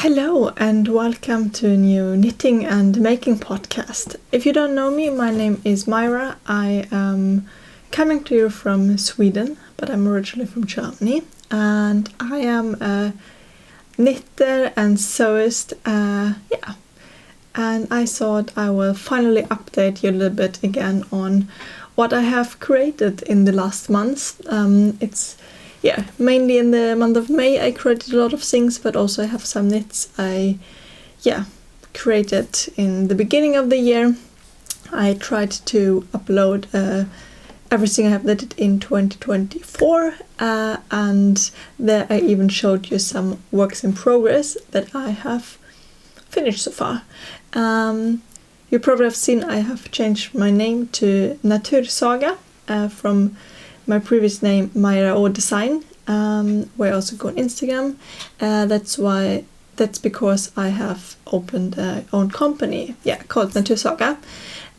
Hello and welcome to a new knitting and making podcast. If you don't know me, my name is Mairao. I am coming to you from Sweden, but I'm originally from Germany, and I am a knitter and sewist. And I thought I will finally update you a little bit again on what I have created in the last months. Mainly in the month of May I created a lot of things, but also I have some knits I created in the beginning of the year. I tried to upload everything I have knitted in 2024, and there I even showed you some works in progress that I have finished so far. You probably have seen I have changed my name to Natursaga from my previous name, Mairao Design, where I also go on Instagram. That's because I have opened a own company, called Natursaga,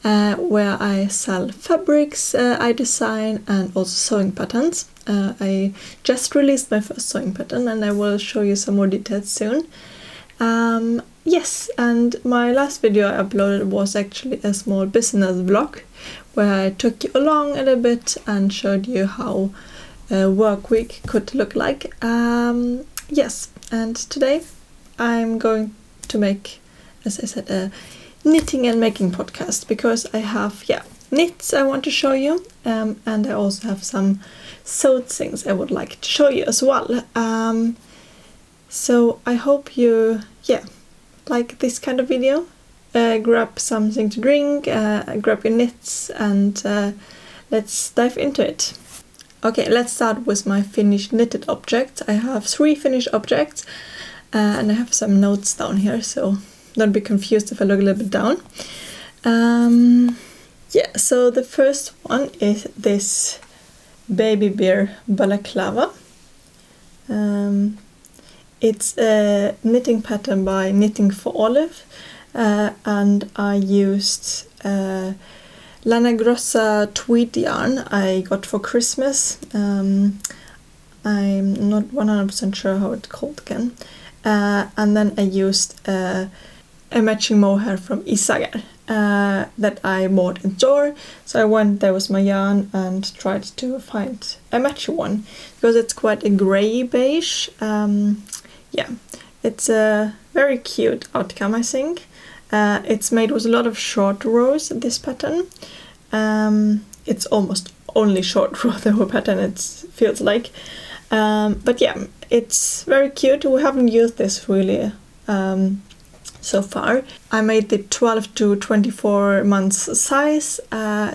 where I sell fabrics, I design, and also sewing patterns. I just released my first sewing pattern, and I will show you some more details soon. Yes, and my last video I uploaded was actually a small business vlog where I took you along a little bit and showed you how a work week could look like. Yes, and today I'm going to make, as I said, a knitting and making podcast because I have knits I want to show you, and I also have some sewed things I would like to show you as well. So I hope you like this kind of video. Grab something to drink, grab your knits, and let's dive into it. Okay, let's start with my finished knitted objects. I have 3 finished objects, and I have some notes down here, so don't be confused if I look a little bit down. So the first one is this baby bear balaclava. It's a knitting pattern by Knitting for Olive, and I used Lana Grossa tweed yarn I got for Christmas. I'm not 100% sure how it's called again. And then I used a matching mohair from Isagar that I bought in store. So I went there with my yarn and tried to find a matching one because it's quite a grey beige. It's a very cute outcome, I think. It's made with a lot of short rows, this pattern. It's almost only short row, the whole pattern, it feels like. But it's very cute. We haven't used this really so far. I made the 12 to 24 months size,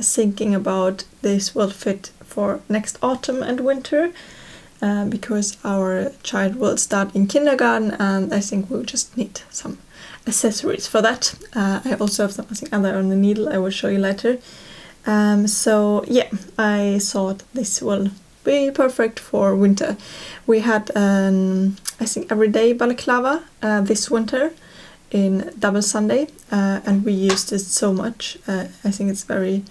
thinking about this will fit for next autumn and winter. Because our child will start in kindergarten, and I think we'll just need some accessories for that. I also have something other on the needle I will show you later. I thought this will be perfect for winter. We had I think everyday balaclava this winter in double Sunday, and we used it so much. I think it's very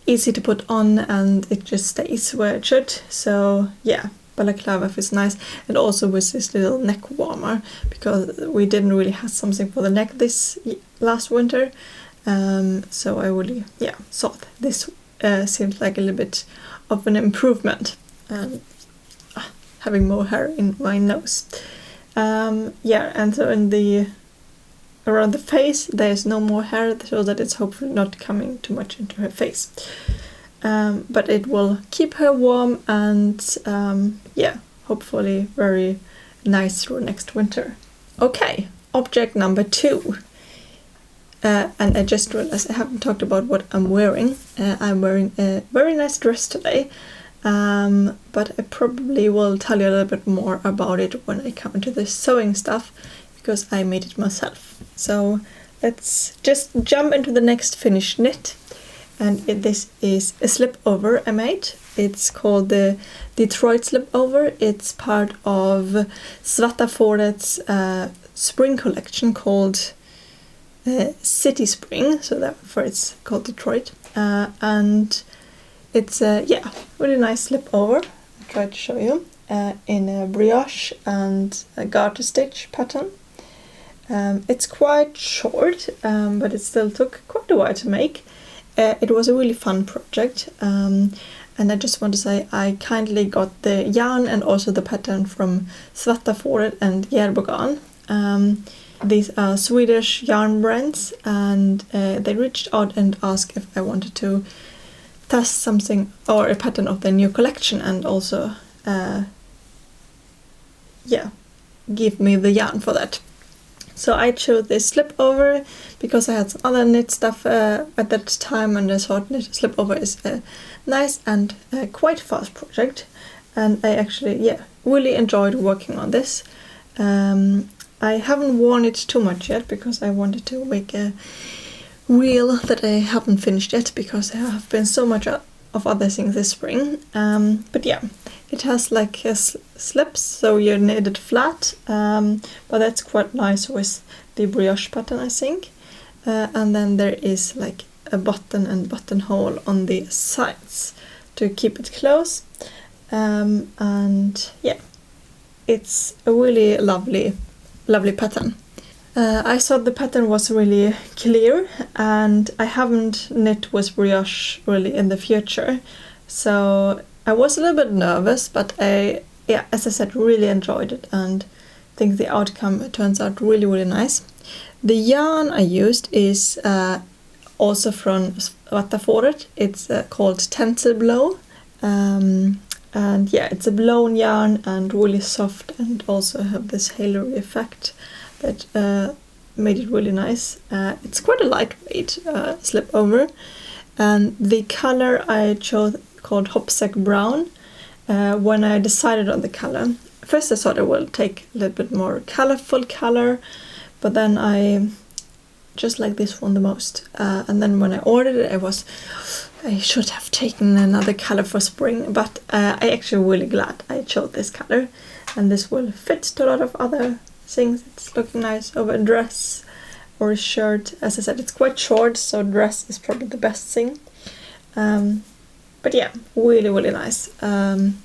easy to put on and it just stays where it should. So balaclava feels nice, and also with this little neck warmer because we didn't really have something for the neck this last winter. So I really thought this seemed like a little bit of an improvement. Having more hair in my nose. And so in around the face there's no more hair, so that it's hopefully not coming too much into her face. But it will keep her warm and hopefully very nice through next winter. Okay, object number 2. And I just realized I haven't talked about what I'm wearing. I'm wearing a very nice dress today, but I probably will tell you a little bit more about it when I come into the sewing stuff because I made it myself. So let's just jump into the next finished knit. And this is a slipover I made. It's called the Detroit slipover. It's part of Svarta Fåret's spring collection called City Spring. So therefore it's called Detroit. And it's a really nice slipover. I'll try to show you in a brioche and a garter stitch pattern. It's quite short, but it still took quite a while to make. It was a really fun project, and I just want to say I kindly got the yarn and also the pattern from Slipover and Järbogarn. These are Swedish yarn brands, and they reached out and asked if I wanted to test something or a pattern of their new collection, and also give me the yarn for that. So I chose this Slipover because I had some other knit stuff at that time, and I thought Slipover is a nice and quite fast project, and I actually really enjoyed working on this. I haven't worn it too much yet because I wanted to make a reel that I haven't finished yet because there have been so much of other things this spring. But yeah, it has like slips, so you knit it flat, but that's quite nice with the brioche pattern, I think. And then there is like a button and buttonhole on the sides to keep it close. And yeah, it's a really lovely pattern. I thought the pattern was really clear, and I haven't knit with brioche really in the future, so I was a little bit nervous, but as I said, really enjoyed it and think the outcome turns out really, really nice. The yarn I used is also from Slipover. It's called Tencel Blow, and yeah, it's a blown yarn and really soft, and also have this halo effect that made it really nice. It's quite a lightweight Slipover, and the color I chose called Hopsack Brown. When I decided on the color, first I thought I will take a little bit more colorful color, but then I just like this one the most. And then when I ordered it, I should have taken another color for spring, but I actually really glad I chose this color, and this will fit to a lot of other things. It's looking nice over a dress or a shirt. As I said, it's quite short, so dress is probably the best thing. But yeah, really, really nice. And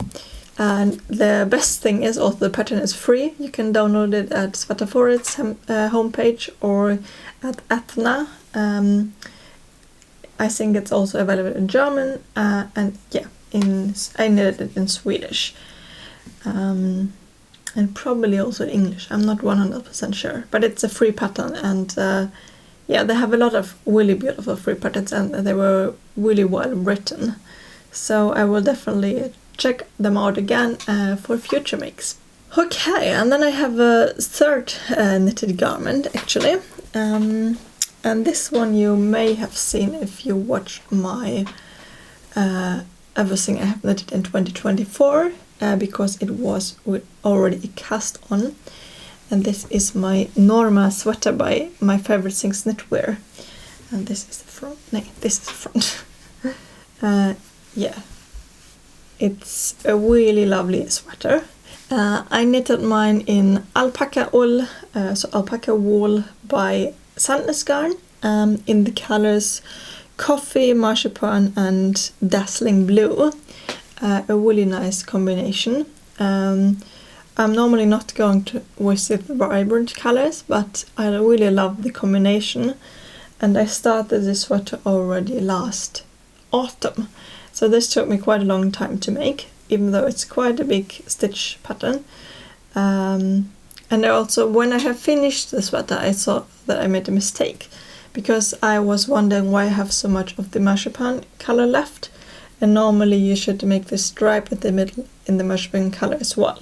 the best thing is also the pattern is free. You can download it at Slipover's homepage or at Etna. I think it's also available in German, and yeah, I knitted it in Swedish. And probably also in English, I'm not 100% sure, but it's a free pattern, and yeah, they have a lot of really beautiful free patterns, and they were really well written, so I will definitely check them out again for future makes. Okay, and then I have a third knitted garment actually, and this one you may have seen if you watch my everything I have knitted in 2024. Because it was already a cast on, and this is my Norma Sweater by My Favorite Things Knitwear, and this is the front. No, this is the front. Yeah, it's a really lovely sweater. I knitted mine in alpaca wool, so alpaca wool by Sunhat in the colors coffee, marzipan, and dazzling blue. A really nice combination. I'm normally not going to visit vibrant colors, but I really love the combination, and I started this sweater already last autumn, so this took me quite a long time to make, even though it's quite a big stitch pattern. And also, when I have finished the sweater, I saw that I made a mistake, because I was wondering why I have so much of the marzipan color left. And normally you should make this stripe at the middle in the marzipan color as well.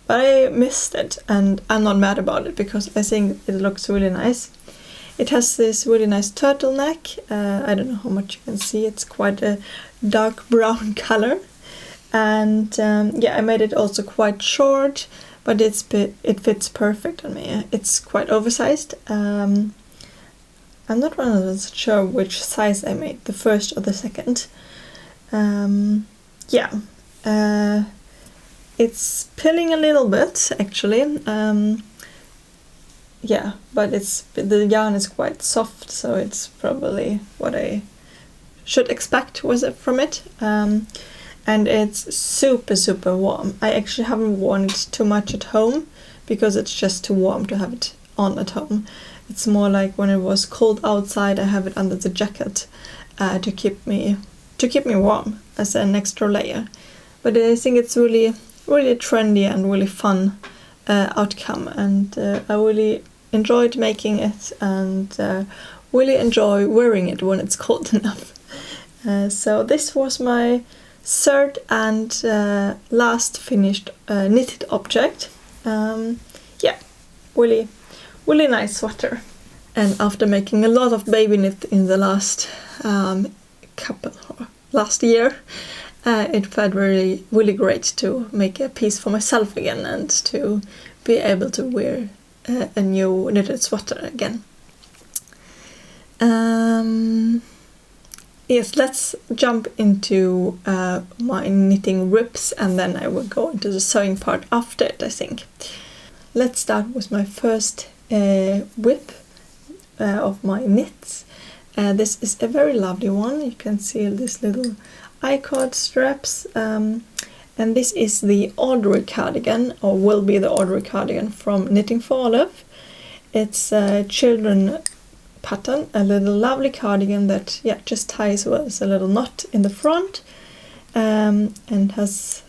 But I missed it, and I'm not mad about it because I think it looks really nice. It has this really nice turtleneck. I don't know how much you can see, it's quite a dark brown color. And yeah, I made it also quite short, but it fits perfect on me. It's quite oversized. I'm not 100% sure which size I made, the first or the second. Yeah, it's pilling a little bit actually, yeah, but the yarn is quite soft, so it's probably what I should expect from it, and it's super warm. I actually haven't worn it too much at home because it's just too warm to have it on at home. It's more like when it was cold outside, I have it under the jacket to keep me warm as an extra layer. But I think it's really trendy and really fun outcome, and I really enjoyed making it, and really enjoy wearing it when it's cold enough. So this was my third and last finished knitted object. Yeah, really nice sweater. And after making a lot of baby knit in the last last year, it felt really great to make a piece for myself again and to be able to wear a new knitted sweater again. Yes, let's jump into my knitting rips, and then I will go into the sewing part after it, I think. Let's start with my first whip of my knits. This is a very lovely one. You can see this little I-cord straps, and this is the Audrey Cardigan, or will be the Audrey Cardigan from Knitting for Olive. It's a children pattern, a little lovely cardigan that just ties with a little knot in the front, and has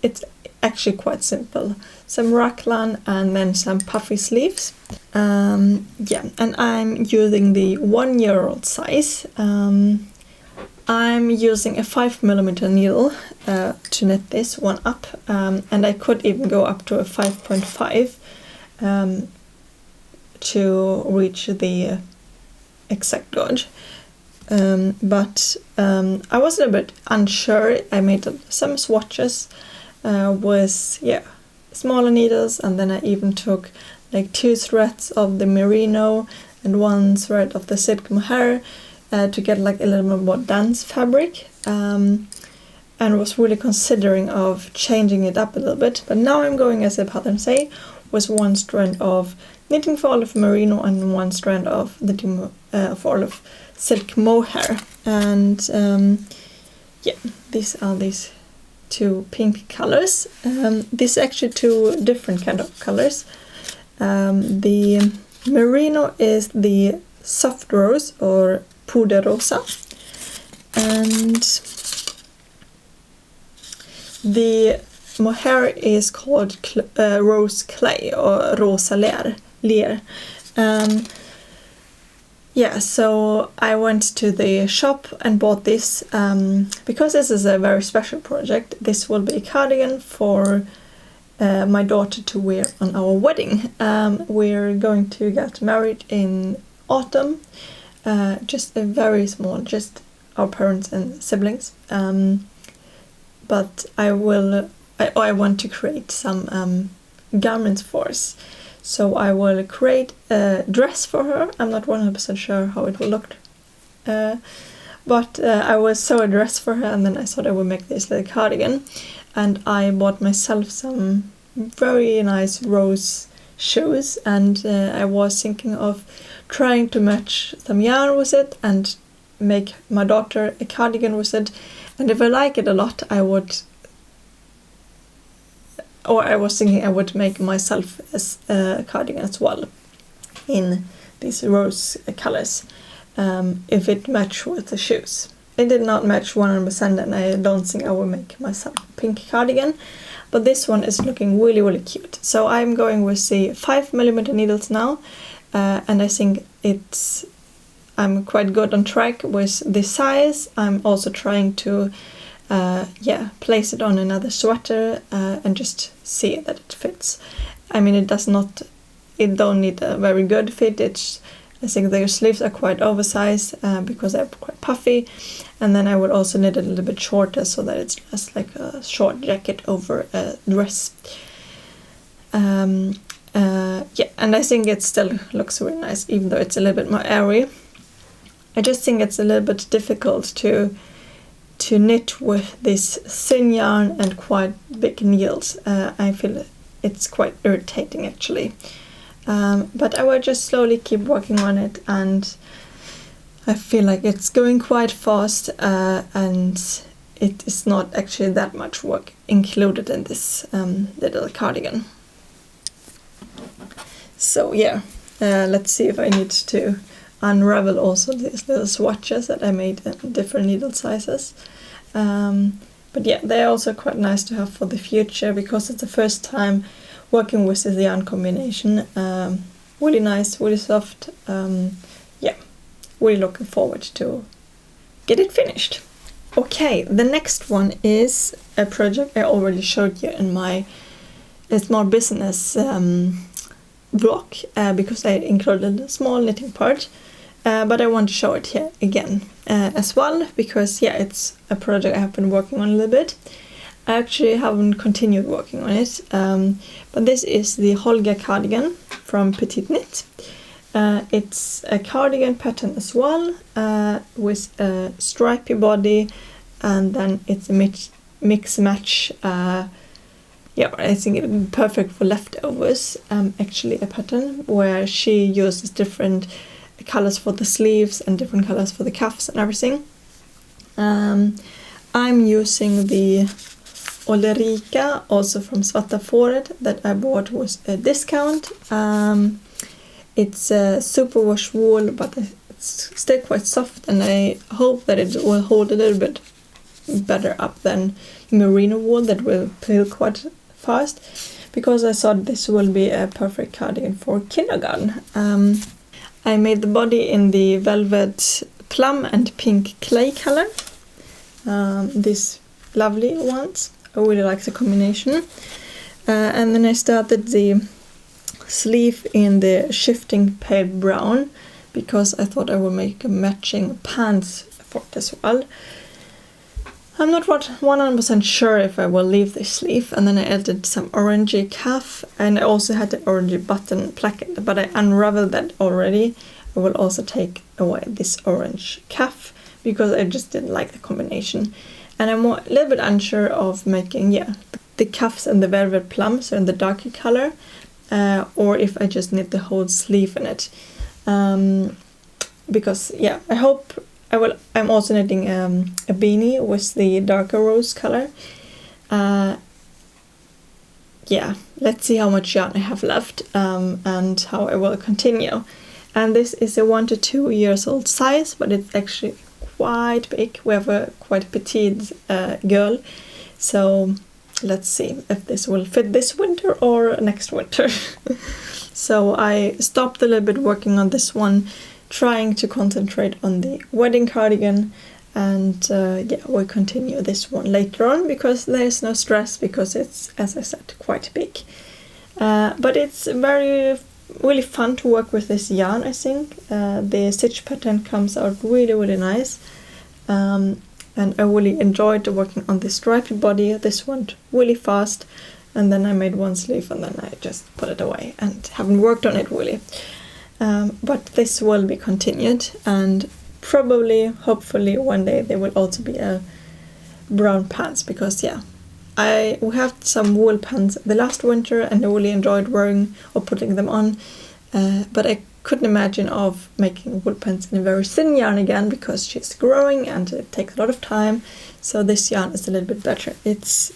it's actually quite simple. Some raglan and then some puffy sleeves. And I'm using the 1-year-old size. I'm using a 5mm needle to knit this one up, and I could even go up to a 5.5 to reach the exact gauge. But I was a bit unsure. I made some swatches with smaller needles, and then I even took like 2 threads of the merino and 1 thread of the silk mohair to get like a little bit more dense fabric, and was really considering of changing it up a little bit. But now I'm going, as the pattern say, with 1 strand of Knitting for Olive merino and 1 strand of Knitting for Olive silk mohair. And these are these 2 pink colors. These are actually 2 different kind of colors. The merino is the soft rose or puder rosa, and the mohair is called rose clay or rosa ler. So I went to the shop and bought this because this is a very special project. This will be a cardigan for my daughter to wear on our wedding. We're going to get married in autumn, just a very small, just our parents and siblings. But I want to create some garments for us. So I will create a dress for her. I'm not 100% sure how it will look. But I will sew a dress for her, and then I thought I would make this little cardigan. And I bought myself some very nice rose shoes, and I was thinking of trying to match some yarn with it and make my daughter a cardigan with it. And if I like it a lot, I was thinking I would make myself a cardigan as well in these rose colors, if it matched with the shoes. It did not match 100%, and I don't think I will make myself a pink cardigan, but this one is looking really cute. So I'm going with the 5mm needles now, and I think I'm quite good on track with the size. I'm also trying to place it on another sweater and just see that it fits. I mean, it don't need a very good fit. I think the sleeves are quite oversized because they're quite puffy, and then I would also knit it a little bit shorter so that it's just like a short jacket over a dress. And I think it still looks really nice, even though it's a little bit more airy. I just think it's a little bit difficult to knit with this thin yarn and quite big needles. I feel it's quite irritating actually. But I will just slowly keep working on it, and I feel like it's going quite fast, and it is not actually that much work included in this little cardigan. So yeah, let's see if I need to unravel also these little swatches that I made in different needle sizes. But yeah, they're also quite nice to have for the future because it's the first time working with this yarn combination. Really nice, really soft. Yeah, really looking forward to get it finished. Okay, the next one is a project I already showed you in my small business blog because I included a small knitting part. But I want to show it here again as well because yeah, it's a project I have been working on a little bit. I actually haven't continued working on it, but this is the Holga Cardigan from Petite Knit. It's a cardigan pattern as well, with a stripy body, and then it's a mix match. Yeah, I think it would be perfect for leftovers. Actually, a pattern where she uses different colors for the sleeves and different colors for the cuffs and everything. I'm using the Ulrika, also from Svarta Fåret, that I bought with a discount. It's a superwash wool, but it's still quite soft, and I hope that it will hold a little bit better up than merino wool that will peel quite fast, because I thought this will be a perfect cardigan for kindergarten. I made the body in the velvet plum and pink clay color. These lovely ones. I really like the combination. And then I started the sleeve in the shifting pale brown because I thought I would make a matching pants for it as well. I'm not 100% sure if I will leave this sleeve, and then I added some orangey cuff, and I also had the orangey button placket, but I unraveled that already. I will also take away this orange cuff because I just didn't like the combination. And I'm a little bit unsure of making, yeah, the cuffs and the velvet plum, so in the darker color, or if I just knit the whole sleeve in it. Because, yeah, I hope I will. I'm also knitting a beanie with the darker rose color. Yeah, let's see how much yarn I have left and how I will continue. And this is a 1 to 2 years old size, but it's actually quite big. We have a quite petite girl, so let's see if this will fit this winter or next winter. So I stopped a little bit working on this one, trying to concentrate on the wedding cardigan, and yeah, we'll continue this one later on because there's no stress because it's, as I said, quite big. But it's really fun to work with this yarn, I think. The stitch pattern comes out really nice, and I really enjoyed working on the stripy body. This went really fast, and then I made one sleeve and then I just put it away and haven't worked on it really. But this will be continued, and probably, hopefully, one day there will also be a brown pants, because yeah, we had some wool pants the last winter and I really enjoyed wearing or putting them on, but I couldn't imagine of making wool pants in a very thin yarn again because she's growing and it takes a lot of time. So this yarn is a little bit better. It's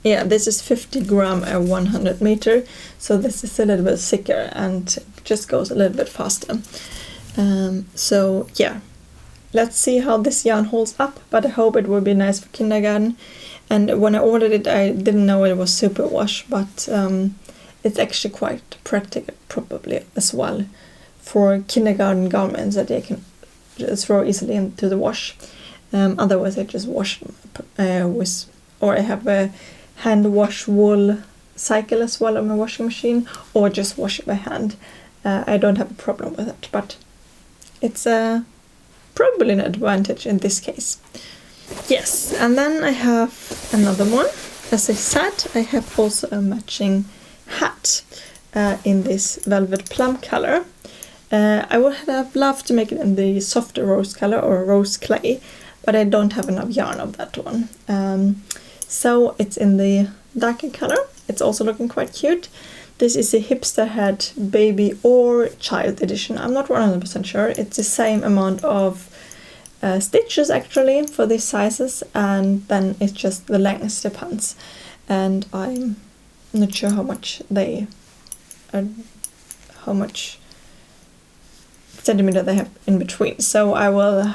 yeah, this is 50 gram a 100 meter, so this is a little bit thicker and just goes a little bit faster. So yeah, let's see how this yarn holds up, but I hope it will be nice for kindergarten. And when I ordered it, I didn't know it was superwash, but it's actually quite practical probably as well for kindergarten garments that they can just throw easily into the wash. Otherwise I just wash them with, or I have a hand wash wool cycle as well on my washing machine, or just wash it by hand. I don't have a problem with it, but it's probably an advantage in this case. Yes, and then I have another one. As I said, I have also a matching hat in this velvet plum color. I would have loved to make it in the softer rose color or rose clay, but I don't have enough yarn of that one. So it's in the darker color. It's also looking quite cute. This is a Hipster Head baby or child edition. I'm not 100% sure. It's the same amount of stitches actually for these sizes, and then it's just the length depends. And I'm not sure how much they how much centimeter they have in between. So I will,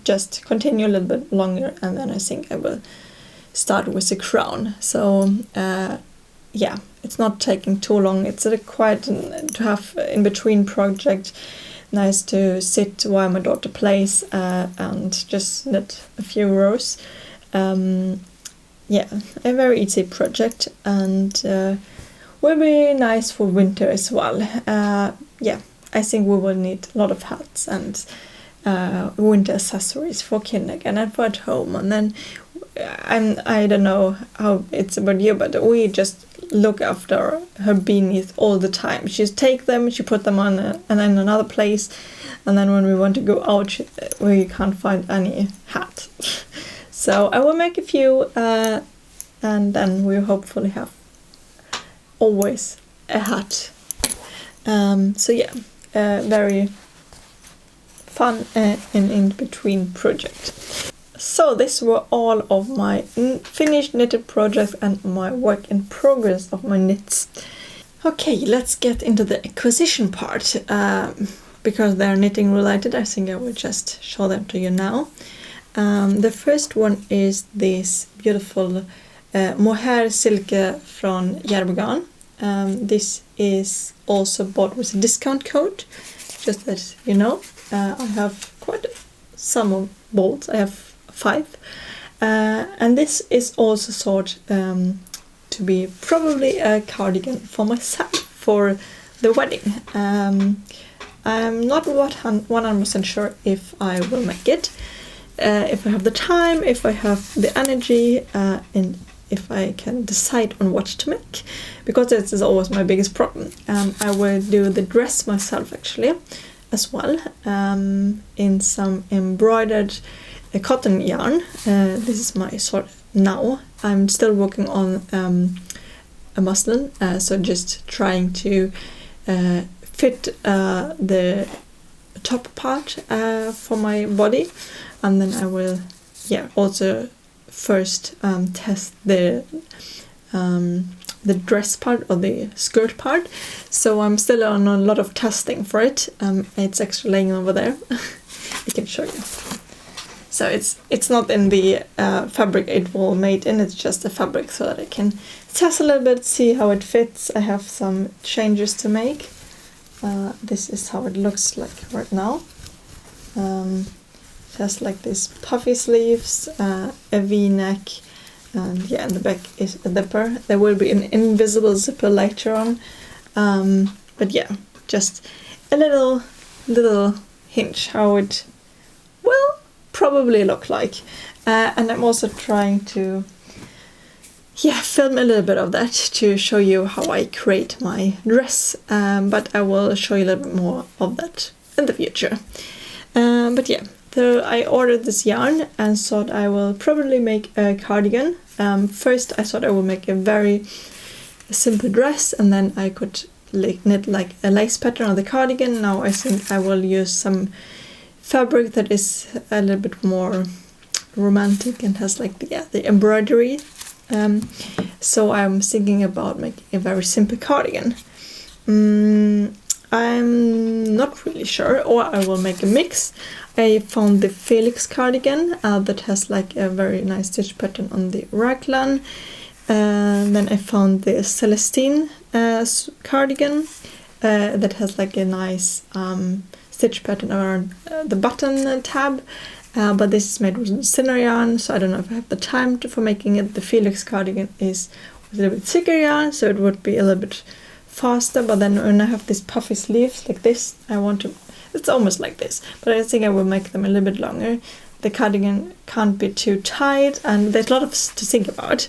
just continue a little bit longer, and then I think I will start with the crown. So it's not taking too long. It's quite to have in between project. Nice to sit while my daughter plays and just knit a few rows. A very easy project, and will be nice for winter as well. I think we will need a lot of hats and winter accessories for kindergarten and for at home. And then I don't know how it's about you, but we just look after her beanies all the time. She take them, she put them on and in another place, and then when we want to go out, we can't find any hat. So I will make a few, and then we hopefully have always a hat. Very fun and in between project. So this were all of my finished knitted projects and my work in progress of my knits. Okay, let's get into the acquisition part. Because they're knitting related, I think I will just show them to you now. The first one is this beautiful Moare Silka from Järbogarn. This is also bought with a discount code, just as you know. I have quite some bolts. I have 5, and this is also thought to be probably a cardigan for myself for the wedding. I'm not 100% sure if I will make it, if I have the time, if I have the energy, and if I can decide on what to make, because this is always my biggest problem. I will do the dress myself actually as well, in some embroidered cotton yarn. This is my sort now. I'm still working on a muslin, so just trying to fit the top part for my body, and then I will also first test the dress part or the skirt part. So I'm still on a lot of testing for it. It's actually laying over there. I can show you. So it's not in the fabric it will made in, it's just the fabric, so that I can test a little bit, see how it fits. I have some changes to make. This is how it looks like right now. It has like these puffy sleeves, a V-neck, and in the back is a zipper. There will be an invisible zipper later on, but just a little hint how it will probably look like. And I'm also trying to film a little bit of that to show you how I create my dress, but I will show you a little bit more of that in the future. I ordered this yarn and thought I will probably make a cardigan. First I thought I would make a very simple dress, and then I could knit like a lace pattern on the cardigan. Now I think I will use some fabric that is a little bit more romantic and has like the embroidery. So I'm thinking about making a very simple cardigan. I'm not really sure, or I will make a mix. I found the Felix cardigan that has like a very nice stitch pattern on the raglan. Then I found the Celestine cardigan that has like a nice stitch pattern around the button tab. But this is made with thinner yarn, so I don't know if I have the time for making it. The Felix cardigan is with a little bit thicker yarn, so it would be a little bit faster. But then when I have these puffy sleeves like this, it's almost like this, but I think I will make them a little bit longer. The cardigan can't be too tight, and there's a lot to think about.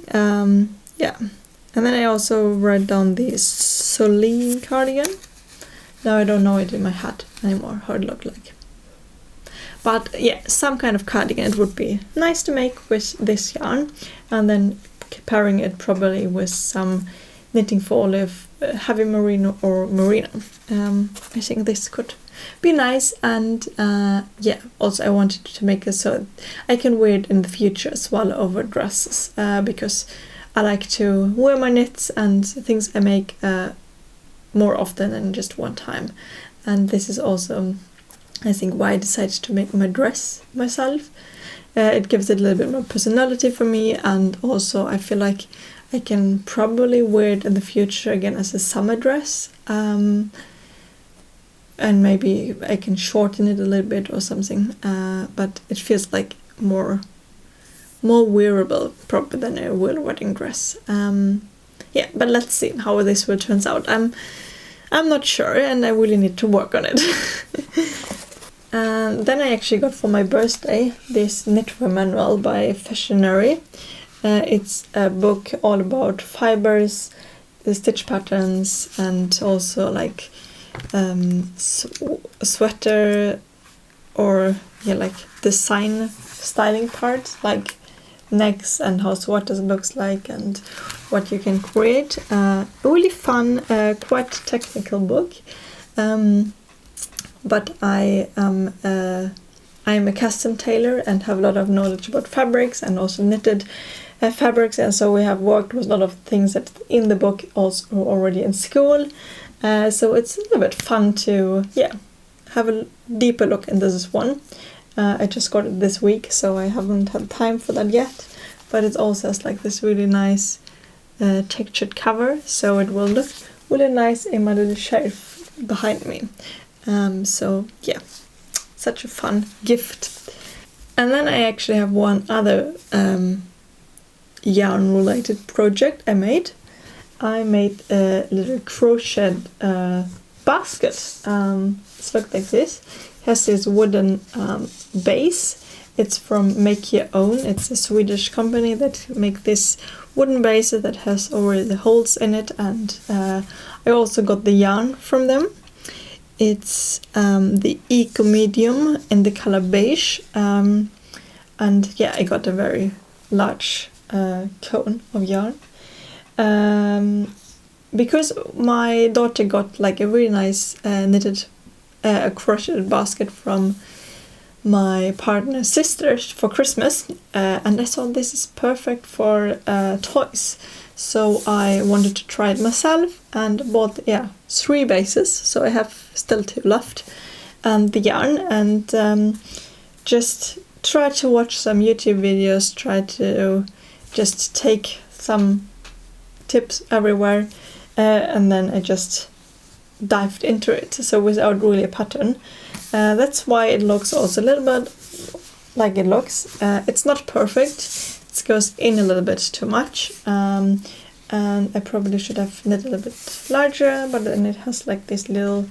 And then I also write down the Soline cardigan. Now I don't know it in my head anymore how it looked like. But some kind of cardigan it would be nice to make with this yarn, and then pairing it probably with some knitting for olive, heavy merino or merino. I think this could be nice, and also I wanted to make it so I can wear it in the future as well over dresses, because I like to wear my knits and things I make more often than just one time. And this is also, I think, why I decided to make my dress myself. It gives it a little bit more personality for me, and also I feel like I can probably wear it in the future again as a summer dress. And maybe I can shorten it a little bit or something, but it feels like more wearable probably than a real wedding dress. Yeah, but let's see how this will turn out. I'm not sure, and I really need to work on it. And then I actually got for my birthday this Knitwear manual by Fashionary. It's a book all about fibers, the stitch patterns, and also like sweater or like design styling parts, like necks and how sweaters looks like and what you can create. Really fun, quite technical book. But I'm a custom tailor and have a lot of knowledge about fabrics and also knitted fabrics, and so we have worked with a lot of things that in the book also already in school. So it's a little bit fun to have a deeper look into this one. I just got it this week, so I haven't had time for that yet. But it also has like this really nice textured cover, so it will look really nice in my little shelf behind me. So yeah, such a fun gift. And then I actually have one other yarn related project I made. I made a little crochet basket. It's looked like this. It has this wooden base. It's from Make Your Own. It's a Swedish company that make this wooden base that has already the holes in it, and I also got the yarn from them. It's the Eko Medium in the color beige, and yeah, I got a very large cone of yarn. Because my daughter got like a really nice knitted crocheted basket from my partner's sisters for Christmas, and I thought this is perfect for toys. So I wanted to try it myself and bought 3 bases, so I have still 2 left, and the yarn, and just try to watch some YouTube videos, try to just take some tips everywhere, and then I just dived into it, so without really a pattern. That's why it looks also a little bit like it looks. It's not perfect, it goes in a little bit too much, and I probably should have knit a little bit larger, but then it has like this little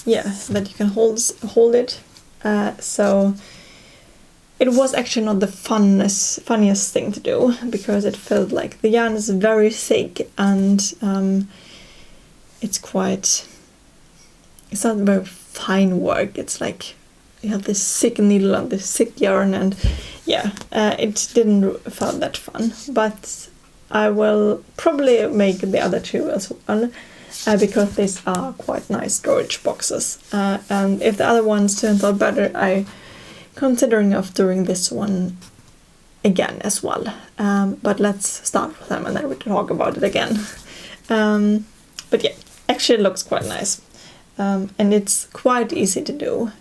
that you can hold it, so it was actually not the funniest thing to do, because it felt like the yarn is very thick, and it's not very fine work. It's like you have this thick needle and this thick yarn, and it didn't feel that fun. But I will probably make the other 2 as well, because these are quite nice storage boxes. And if the other ones turned out better, I considering of doing this one again as well. But let's start with them and then we can talk about it again. But yeah, actually it looks quite nice. And it's quite easy to do,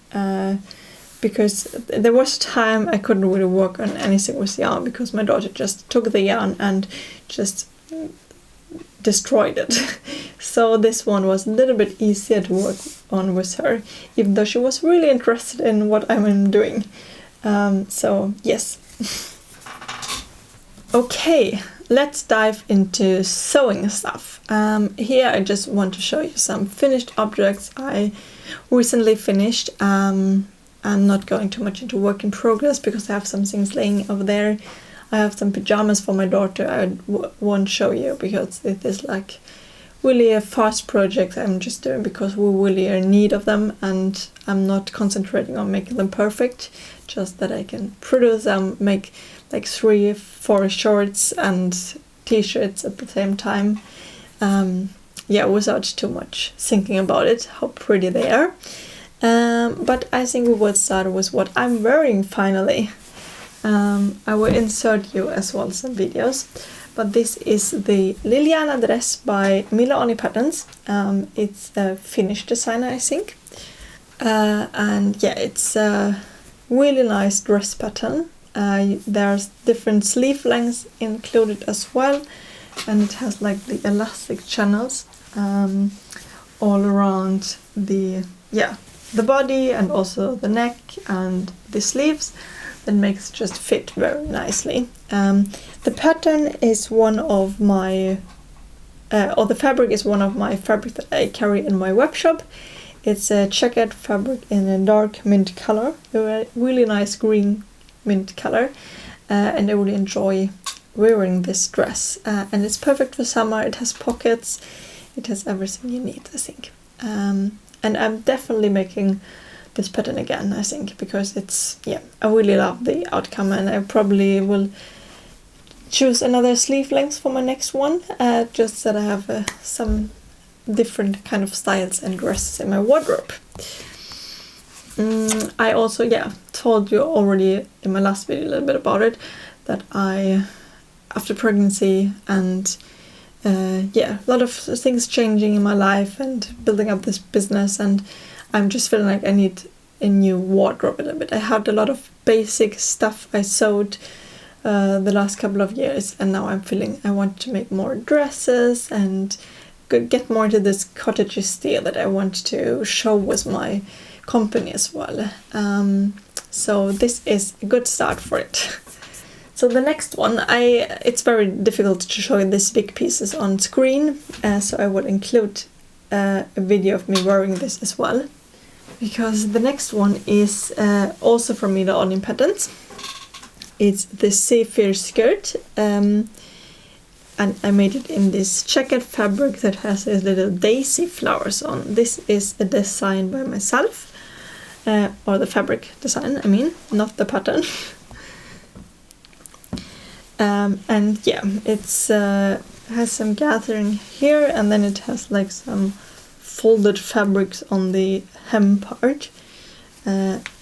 because there was a time I couldn't really work on anything with yarn, because my daughter just took the yarn and just destroyed it. So this one was a little bit easier to work on with her, even though she was really interested in what I'm doing. So yes. Okay, let's dive into sewing stuff. Here I just want to show you some finished objects I recently finished. I'm not going too much into work in progress because I have some things laying over there. I have some pajamas for my daughter I won't show you because it is like really a fast project I'm just doing because we really are in need of them, and I'm not concentrating on making them perfect, just that I can produce them, make like 3-4 shorts and t-shirts at the same time, without too much thinking about it, how pretty they are. But I think we will start with what I'm wearing finally. I will insert you as well some videos, but this is the Liliana dress by Milani Patterns. It's a Finnish designer, I think. And yeah, it's a really nice dress pattern. There's different sleeve lengths included as well, and it has like the elastic channels all around the body and also the neck and the sleeves. That makes it just fit very nicely. The pattern is one of my, or the fabric is one of my fabrics that I carry in my webshop. It's a checkered fabric in a dark mint color, a really nice green mint color, and I really enjoy wearing this dress. And it's perfect for summer. It has pockets, it has everything you need, I think. And I'm definitely making this pattern again, I think, because it's, yeah, I really love the outcome, and I probably will choose another sleeve length for my next one, just that I have some different kind of styles and dresses in my wardrobe. I also, told you already in my last video a little bit about it, that I, after pregnancy and a lot of things changing in my life and building up this business, and I'm just feeling like I need a new wardrobe a little bit. I had a lot of basic stuff I sewed the last couple of years, and now I'm feeling I want to make more dresses and get more into this cottagey style that I want to show with my company as well. So this is a good start for it. So the next one, it's very difficult to show you these big pieces on screen, so I will include a video of me wearing this as well. Because the next one is also from Milani Patterns. It's the Zephyr Skirt, and I made it in this checkered fabric that has these little daisy flowers on. This is a design by myself, or the fabric design, I mean, not the pattern. And yeah, it's has some gathering here, and then it has like some folded fabrics on the hem part.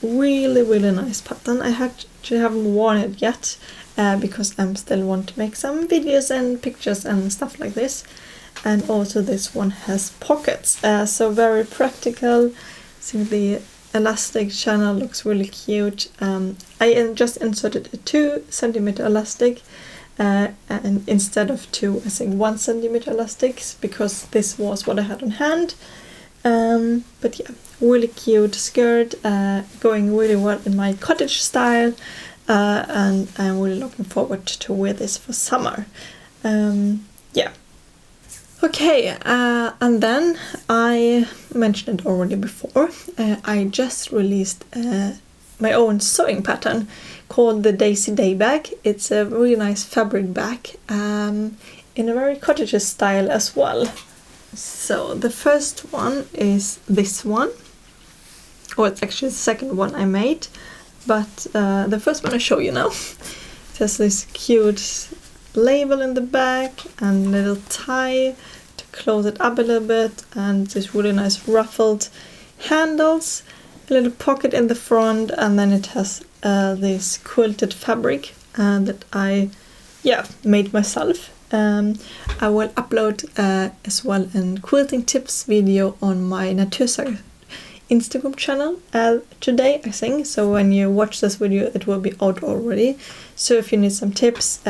Really nice pattern. I actually haven't worn it yet, because I still want to make some videos and pictures and stuff like this. And also this one has pockets, so very practical. So the elastic channel looks really cute. I just inserted a 2 centimeter elastic, and instead of 2, I think 1 centimeter elastics, because this was what I had on hand. But yeah, really cute skirt, going really well in my cottage style, and I'm really looking forward to wear this for summer. Yeah. Okay, and then I mentioned it already before, I just released my own sewing pattern called the Daisy Day Bag. It's a really nice fabric bag, in a very cottagey style as well. So the first one is this one, or it's actually the second one I made, but the first one I show you now. It has this cute label in the back and a little tie to close it up a little bit, and this really nice ruffled handles, a little pocket in the front, and then it has this quilted fabric that I made myself. I will upload as well a quilting tips video on my Natursaga Instagram channel today, I think. So when you watch this video, it will be out already. So if you need some tips,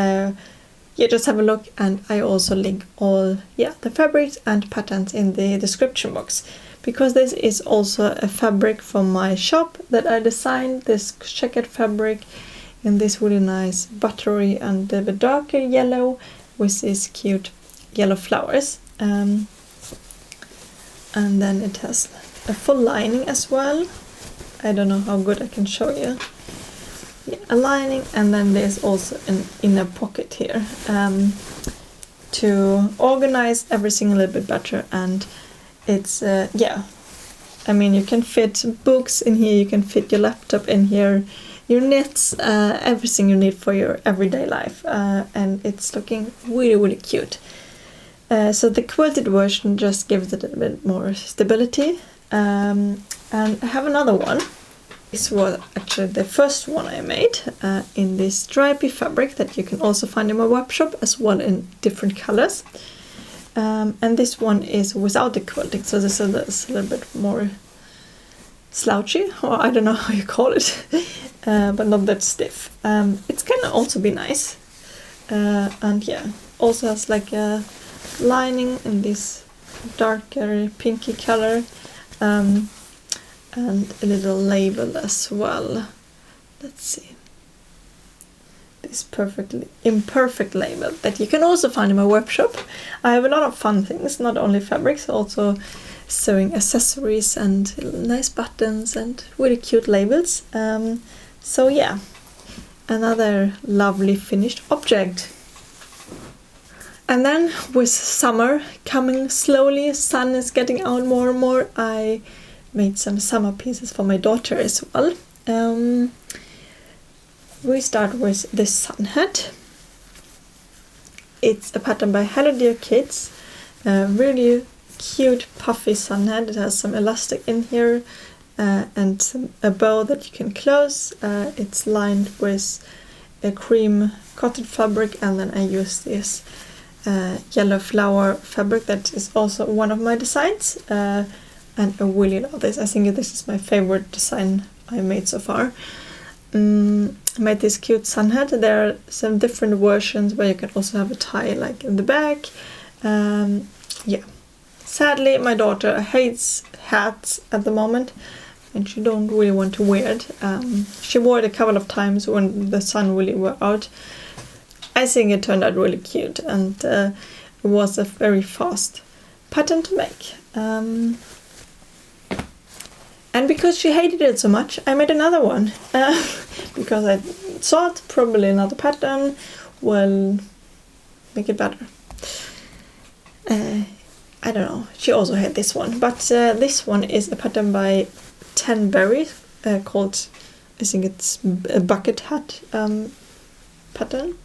just have a look, and I also link all the fabrics and patterns in the description box, because this is also a fabric from my shop that I designed, this checkered fabric in this really nice buttery and a bit darker yellow with these cute yellow flowers, and then it has a full lining as well. I don't know how good I can show you. A lining, and then there's also an inner pocket here to organize everything a little bit better. And it's I mean, you can fit books in here, you can fit your laptop in here, your knits, everything you need for your everyday life, and it's looking really cute. So the quilted version just gives it a bit more stability, and I have another one This was actually the first one I made in this stripy fabric that you can also find in my webshop, as well in different colors. And this one is without the quilting, so this is a little bit more slouchy, or I don't know how you call it, but not that stiff. It's can also be nice, and yeah, also has like a lining in this darker pinky color, and a little label as well. Let's see, this perfectly imperfect label that you can also find in my workshop. I have a lot of fun things, not only fabrics, also sewing accessories and nice buttons and really cute labels. So yeah, another lovely finished object. And then with summer coming slowly, sun is getting out more and more, I made some summer pieces for my daughter as well. We start with this Sunhat. It's a pattern by Hello Dear Kids. Really cute puffy Sunhat. It has some elastic in here and a bow that you can close. It's lined with a cream cotton fabric, and then I use this yellow flower fabric that is also one of my designs, and I really love this. I think this is my favorite design I made so far. I made this cute Sunhat. There are some different versions where you can also have a tie like in the back. Yeah, sadly my daughter hates hats at the moment, and she don't really want to wear it. She wore it a couple of times when the sun really were out. I think it turned out really cute, and it was a very fast pattern to make. And because she hated it so much, I made another one. Because I thought probably another pattern will make it better. I don't know, she also had this one. But this one is a pattern by 10 Berries called, I think it's a bucket hat pattern.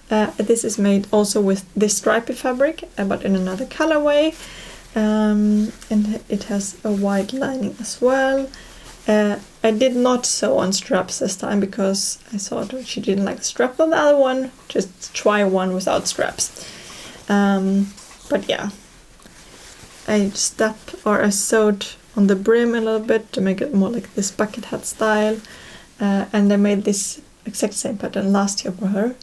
This is made also with this stripy fabric, but in another colorway. And it has a white lining as well. I did not sew on straps this time because I thought she didn't like the strap on the other one. Just try one without straps. But yeah, I sewed on the brim a little bit to make it more like this bucket hat style. And I made this exact same pattern last year for her.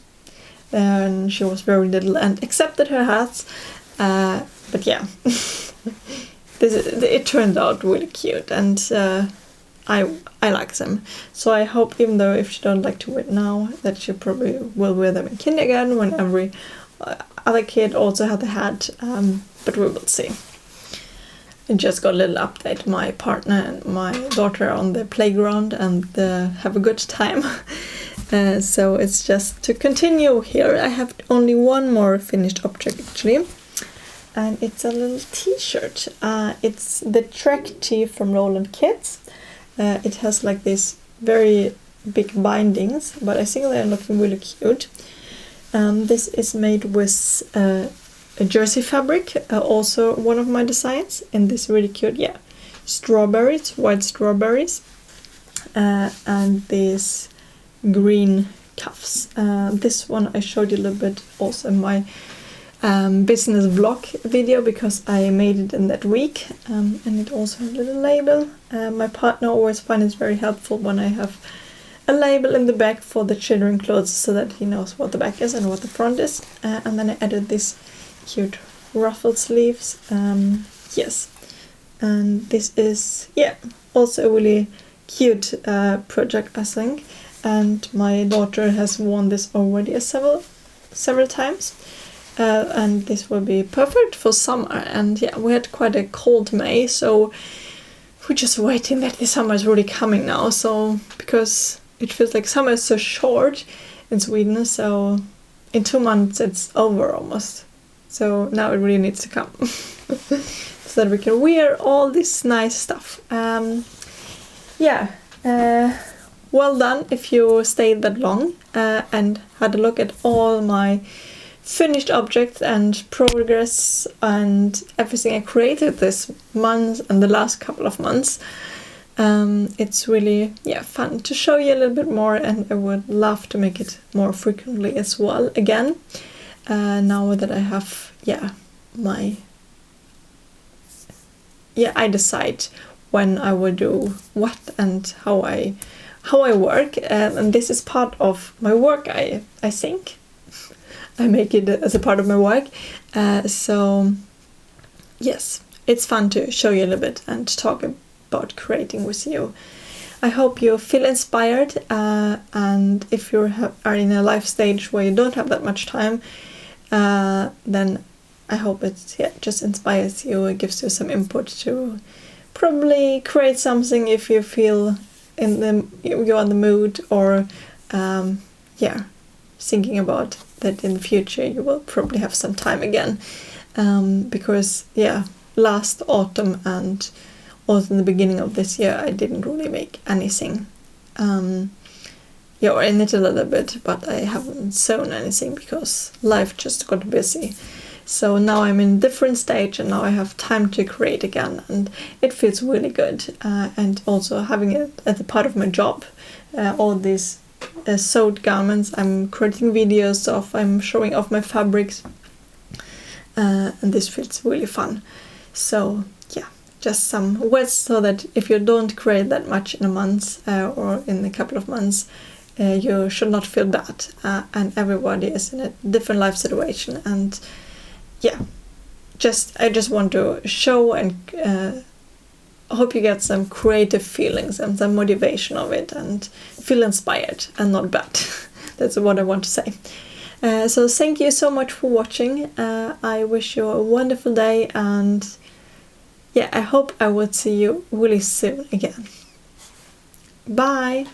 And she was very little and accepted her hats. But yeah, it turned out really cute, and I like them. So I hope, even though if she don't like to wear it now, that she probably will wear them in kindergarten when every other kid also had the hat. But we will see. I just got a little update. My partner and my daughter are on the playground and have a good time. So it's just to continue here. I have only one more finished object actually. And it's a little t-shirt. It's the Trek tee from Roland Kids. It has like these very big bindings, but I think they're looking really cute. This is made with a jersey fabric, also one of my designs, and this really cute, yeah, strawberries, white strawberries, and these green cuffs. This one I showed you a little bit also in my business vlog video because I made it in that week, and it also has a little label. My partner always finds it very helpful when I have a label in the back for the children clothes so that he knows what the back is and what the front is. And then I added this cute ruffled sleeves. Yes, and this is, yeah, also a really cute project, I think, and my daughter has worn this already several times. And this will be perfect for summer. And yeah, we had quite a cold May, so we're just waiting that the summer is really coming now. So because it feels like summer is so short in Sweden, so in 2 months it's over almost. So now it really needs to come so that we can wear all this nice stuff. Yeah, well done if you stayed that long and had a look at all my finished objects and progress and everything I created this month and the last couple of months. It's really fun to show you a little bit more, and I would love to make it more frequently as well again, now that I have I decide when I will do what and how I work, and this is part of my work. I think I make it as a part of my work, so yes, it's fun to show you a little bit and talk about creating with you. I hope you feel inspired, and if you are in a life stage where you don't have that much time, then I hope it just inspires you. It gives you some input to probably create something if you feel you're on the mood, or thinking about that in the future you will probably have some time again, because last autumn and also in the beginning of this year I didn't really make anything, or I knit a little bit, but I haven't sewn anything because life just got busy. So now I'm in a different stage, and now I have time to create again, and it feels really good. And also having it as a part of my job, all these sewed garments, I'm creating videos of, I'm showing off my fabrics, and this feels really fun. So just some words so that if you don't create that much in a month or in a couple of months, you should not feel bad. And everybody is in a different life situation, and I just want to show and hope you get some creative feelings and some motivation of it and feel inspired and not bad. That's what I want to say. So thank you so much for watching. I wish you a wonderful day, and I hope I will see you really soon again. Bye!